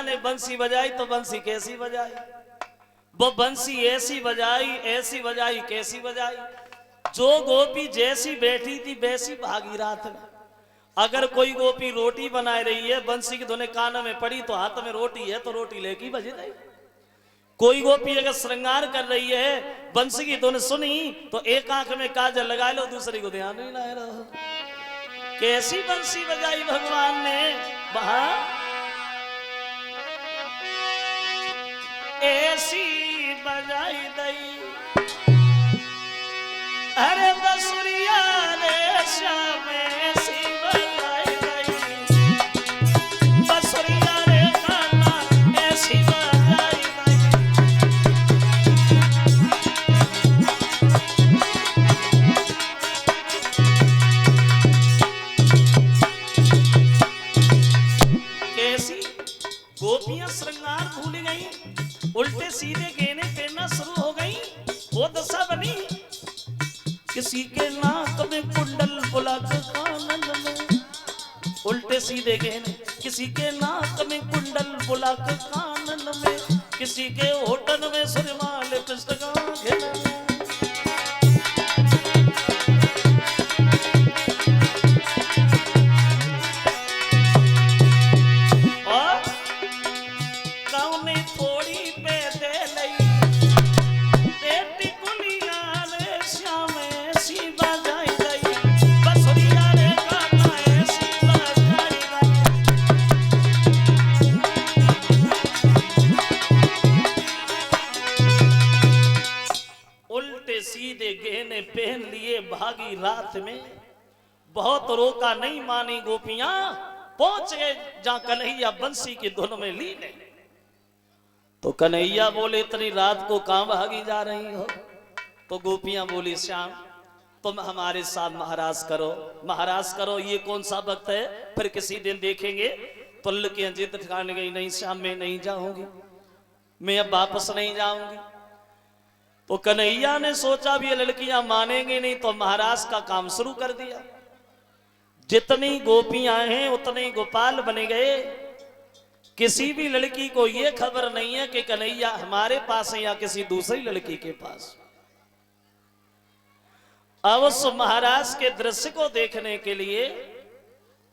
ने बंसी बजाई तो बंसी कैसी बजाई, वो बंसी ऐसी बजाई कैसी बजाई, जो गोपी जैसी बैठी थी वैसी भागी रात में। अगर कोई गोपी रोटी बना रही है, बंसी की धुने कान में पड़ी तो हाथ में रोटी है तो रोटी लेके बज गई। कोई गोपी अगर श्रृंगार कर रही है, बंसी की धुन सुनी तो एक आंख में काजल लगा लो, दूसरी को ध्यान नहीं लाए रहो। कैसी बंसी बजाई भगवान ने वहां, ऐसी बजाई दई। अरे बसुरिया रे श्याम ऐसी बजाई दई, बसुरिया रे कान्हा ऐसी बजाई दई। कैसी गोपियां श्रृंगार भूल गई, उल्टे सीधे गहने पहनना शुरू हो गई। वो दशा बनी, किसी के नाक में कुंडल बुलक कानन में, उल्टे सीधे गहने, किसी के नाक में कुंडल बुलक कानन में, किसी के होठन में सुरमाल पुस्तका घेरन में। सीधे गहने पहन लिए भागी रात में, बहुत रोका नहीं मानी गोपियां, पहुंच गए जहां कन्हैया बंसी की धुन में लीन है। तो कन्हैया बोले इतनी रात को कहां भागी जा रही हो? तो गोपियां बोली श्याम तुम हमारे साथ महाराज करो, ये कौन सा वक्त है, फिर किसी दिन देखेंगे। तो लड़कियां जिद ठान गई, नहीं श्याम मैं नहीं जाऊंगी, मैं अब वापस नहीं जाऊंगी। तो कन्हैया ने सोचा भी ये लड़कियां मानेंगे नहीं, तो महाराज का काम शुरू कर दिया। जितनी गोपियां हैं उतने गोपाल बने गए। किसी भी लड़की को यह खबर नहीं है कि कन्हैया हमारे पास है या किसी दूसरी लड़की के पास। अब उस महाराज के दृश्य को देखने के लिए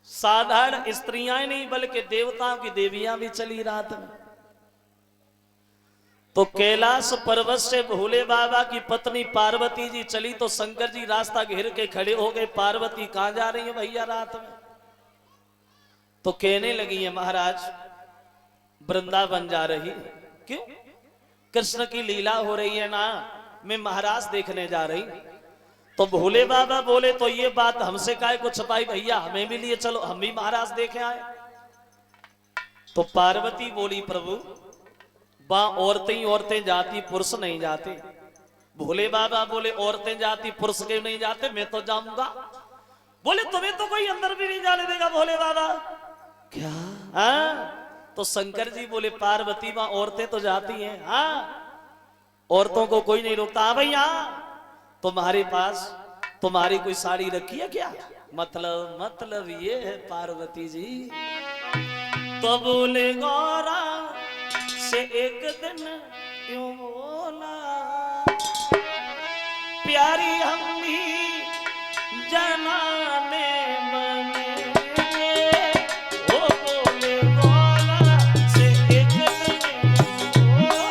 साधारण स्त्रियां नहीं बल्कि देवताओं की देवियां भी चली रात में। तो कैलाश पर्वत से भोले बाबा की पत्नी पार्वती जी चली, तो शंकर जी रास्ता घेर के खड़े हो गए, पार्वती कहां जा रही है भैया रात में? तो कहने लगी है महाराज वृंदावन जा रही। क्यों? कृष्ण की लीला हो रही है ना, मैं महाराज देखने जा रही। तो भोले बाबा बोले तो ये बात हमसे काहे को छुपाई भैया, हमें भी लिए चलो, हम भी महाराज देखे आए। तो पार्वती बोली प्रभु वहां औरतें जाती, पुरुष नहीं जाते। भोले बाबा बोले औरतें जाती, पुरुष के नहीं जाते, मैं तो जाऊंगा। बोले तुम्हें तो कोई अंदर भी नहीं जाने देगा भोले बाबा। क्या? हाँ। तो शंकर जी बोले पार्वती वहां औरतें तो जाती हैं, हाँ औरतों को कोई नहीं रोकता। हाँ भैया तुम्हारे पास तुम्हारी कोई साड़ी रखी है क्या? मतलब ये है पार्वती जी। तो बोले गौरा से एक दिन क्यों बोला, प्यारी हम भी जनाने बने, वो बोले गौरा से एक दिन बोला।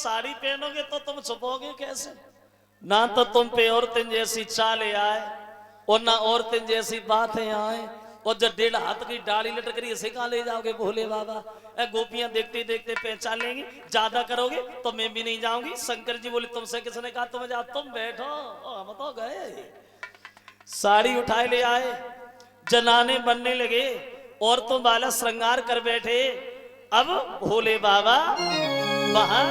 साड़ी पहनोगे तो तुम छुपोगे कैसे? ना तो तुम पे औरतें जैसी चाले आए और ना औरतें जैसी बातें आए, और जब 1.5 हाथ की डाली लटक रही है इसे कहाँ ले जाओगे भोले बाबा? गोपियां देखते देखते पहचान लेंगी, ज्यादा करोगे तो मैं भी नहीं जाऊंगी। शंकर जी बोले तुमसे किसने कहा तुम जाओ, तुम बैठो, हम तो गए। साड़ी उठाए ले आए, जनाने बनने लगे, औरतों वाला श्रृंगार कर बैठे। अब भोले बाबा वहां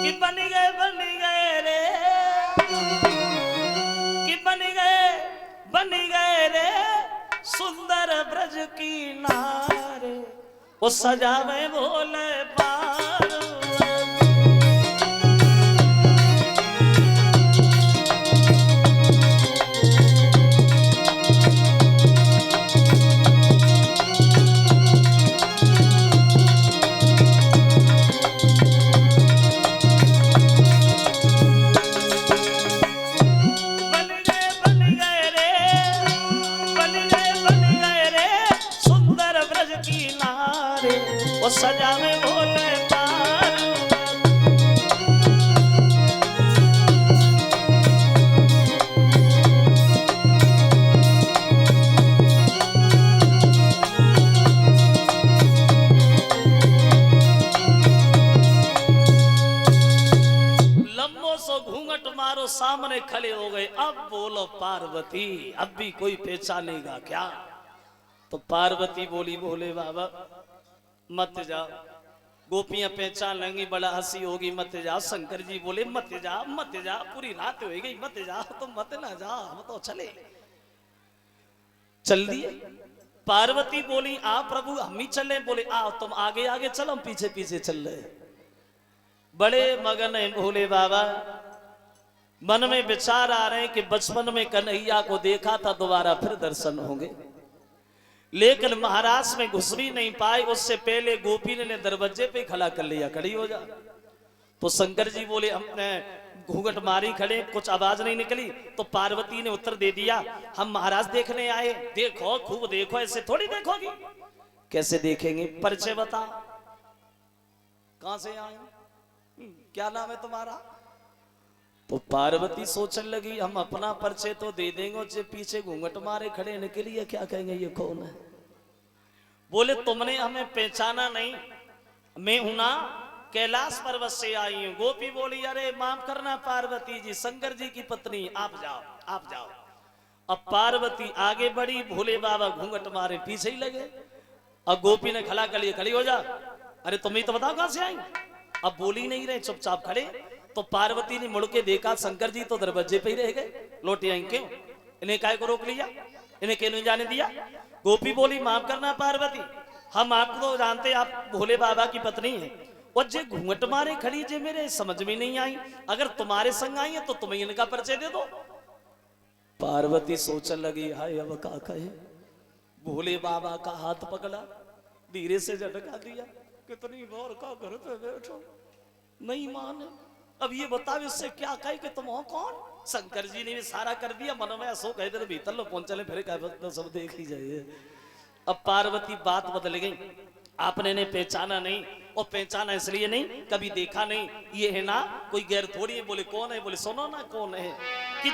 कि बन गए रे, कि बन गए रे सुंदर ब्रज की नारे, वो सजावे भोले पार्वती। वो सजावे भोले पार्वती। लंबो सो घूंघट मारो सामने खड़े हो गए। अब बोलो पार्वती, अब भी कोई पहचानेगा क्या? तो पार्वती बोली भोले बाबा मत जाओ, गोपियां पहचान लेंगी, बड़ा हंसी होगी, मत जाओ। शंकर जी बोले मत जा, पूरी रात हो गई, मत जाओ, तुम मत ना जाओ, हम तो चल दिए। पार्वती बोली आ प्रभु हम ही चले। बोले आओ तुम आगे आगे चलो, हम पीछे पीछे चल रहे। बड़े मगन है भोले बाबा, मन में विचार आ रहे हैं कि बचपन में कन्हैया को देखा था, दोबारा फिर दर्शन होंगे, लेकिन महाराज में घुस भी नहीं पाए। उससे पहले गोपी ने दरवाजे पे खड़ा कर लिया, खड़ी हो जा। तो शंकर जी बोले हमने घूंघट मारी खड़े, कुछ आवाज नहीं निकली। तो पार्वती ने उत्तर दे दिया हम महाराज देखने आए। देखो खूब देखो, ऐसे थोड़ी देखोगी। कैसे देखेंगे? परिचय बताओ, कहां से आए, क्या नाम है तुम्हारा? तो पार्वती सोचने लगी हम अपना परिचय तो दे देंगे, जो पीछे घूंघट मारे खड़े निकलिए क्या कहेंगे ये कौन है? बोले तुमने हमें पहचाना नहीं, मैं हूं ना, कैलाश पर्वत से आई हूं। गोपी बोली अरे माफ करना पार्वती जी, शंकर जी की पत्नी, आप जाओ। अब पार्वती आगे बढ़ी, भोले बाबा घूंघट मारे पीछे ही लगे। अब गोपी ने खड़ा कर लिया, खड़ी हो जा। अरे तुम ही तो बताओ कहां से आई? अब बोली नहीं रहे, चुपचाप खड़े। तो पार्वती ने मुड़ के देखा शंकर जी तो दरवाजे पे ही रह गए, लौटे आई क्यों? इन्हें काय को रोक लिया, इन्हें क्यों नहीं जाने दिया? गोपी बोली माफ करना पार्वती, हम आपको तो जानते, आप भोले बाबा की पत्नी हैं, और जे घूंघट मारे खड़ी जे मेरे समझ में नहीं आई, अगर तुम्हारे संग आई है तो तुम्हें इनका परिचय दे दो। पार्वती सोचने लगी हाय अब का कहे। भोले बाबा का हाथ पकड़ा, धीरे से झटका दिया, कितनी बार का घर पे बैठो, नहीं माने। अब ये बताओ इससे क्या कहे कि तुम हो कौन? शंकर जी ने भी सारा कर दिया, मन में सो कह दे भीतर लो पहुंच चले, फिर कह सब देख ही जाइए। अब पार्वती बात बदल गई, आपने ने पहचाना नहीं, और पहचाना इसलिए नहीं कभी देखा नहीं, ये है ना कोई गैर थोड़ी है। बोले कौन है? बोले सुनो ना कौन है कि